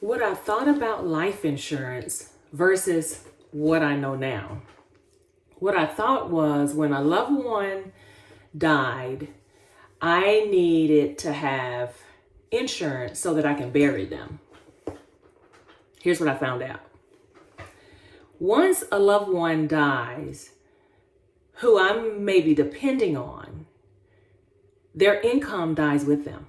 What I thought about life insurance versus what I know now. What I thought was when a loved one died, I needed to have insurance so that I can bury them. Here's what I found out. Once a loved one dies, who I'm maybe depending on, their income dies with them.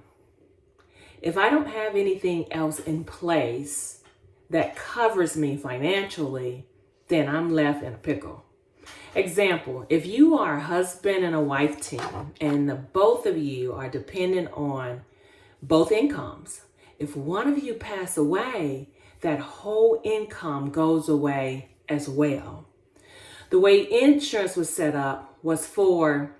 If I don't have anything else in place that covers me financially, then I'm left in a pickle. Example, if you are a husband and a wife team and the both of you are dependent on both incomes, if one of you pass away, that whole income goes away as well. The way insurance was set up was for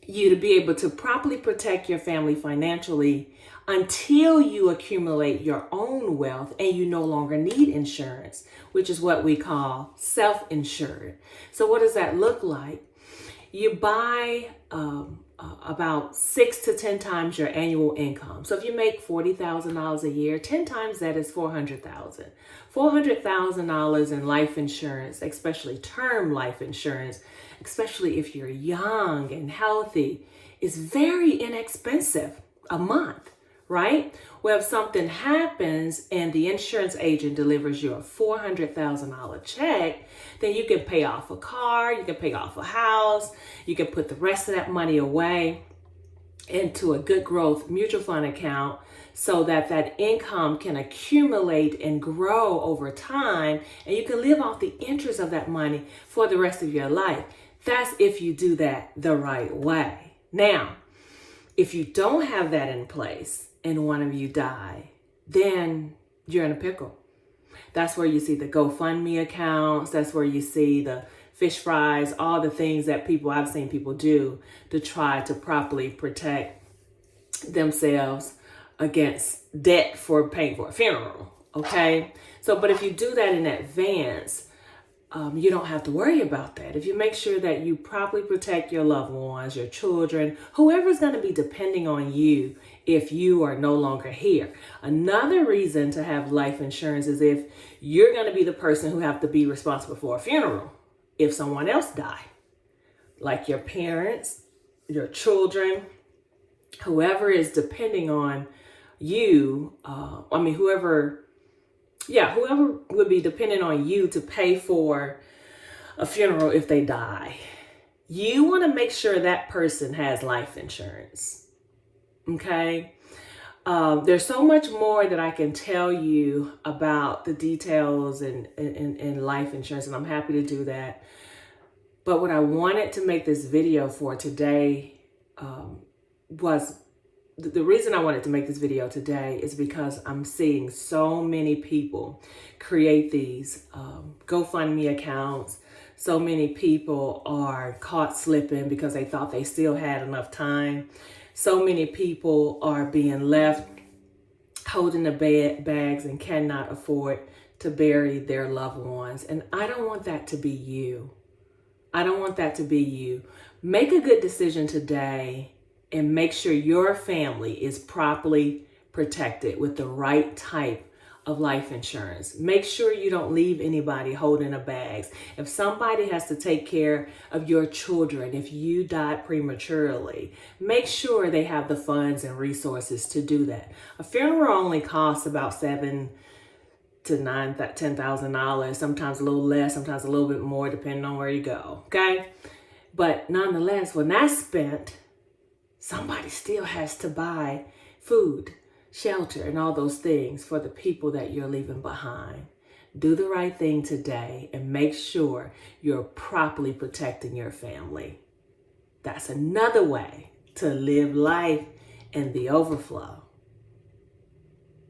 you to be able to properly protect your family financially until you accumulate your own wealth and you no longer need insurance, which is what we call self-insured. So what does that look like? You buy about 6 to 10 times your annual income. So if you make $40,000 a year, 10 times that is $400,000. $400,000 in life insurance, especially term life insurance, especially if you're young and healthy, is very inexpensive a month, right? Well, if something happens and the insurance agent delivers you a $400,000 check, then you can pay off a car, you can pay off a house, you can put the rest of that money away into a good growth mutual fund account so that that income can accumulate and grow over time, and you can live off the interest of that money for the rest of your life. That's if you do that the right way. Now, if you don't have that in place and one of you die, then you're in a pickle. That's where you see the GoFundMe accounts. That's where you see the fish fries, all the things that I've seen people do to try to properly protect themselves against debt for paying for a funeral. Okay. So, but if you do that in advance, you don't have to worry about that. If you make sure that you properly protect your loved ones, your children, whoever's going to be depending on you if you are no longer here. Another reason to have life insurance is if you're going to be the person who have to be responsible for a funeral if someone else die, like your parents, your children, whoever is depending on you. Whoever would be dependent on you to pay for a funeral if they die. You want to make sure that person has life insurance. Okay? There's so much more that I can tell you about the details in life insurance, and I'm happy to do that. But what I wanted to make this video for today was the reason I wanted to make this video today is because I'm seeing so many people create these GoFundMe accounts. So many people are caught slipping because they thought they still had enough time. So many people are being left holding the bags and cannot afford to bury their loved ones. And I don't want that to be you. I don't want that to be you. Make a good decision today and make sure your family is properly protected with the right type of life insurance. Make sure you don't leave anybody holding the bags. If somebody has to take care of your children, if you died prematurely, make sure they have the funds and resources to do that. A funeral only costs about $7,000 to $10,000, sometimes a little less, sometimes a little bit more, depending on where you go. Okay, but nonetheless, when that's spent, somebody still has to buy food, shelter, and all those things for the people that you're leaving behind. Do the right thing today and make sure you're properly protecting your family. That's another way to live life in the overflow.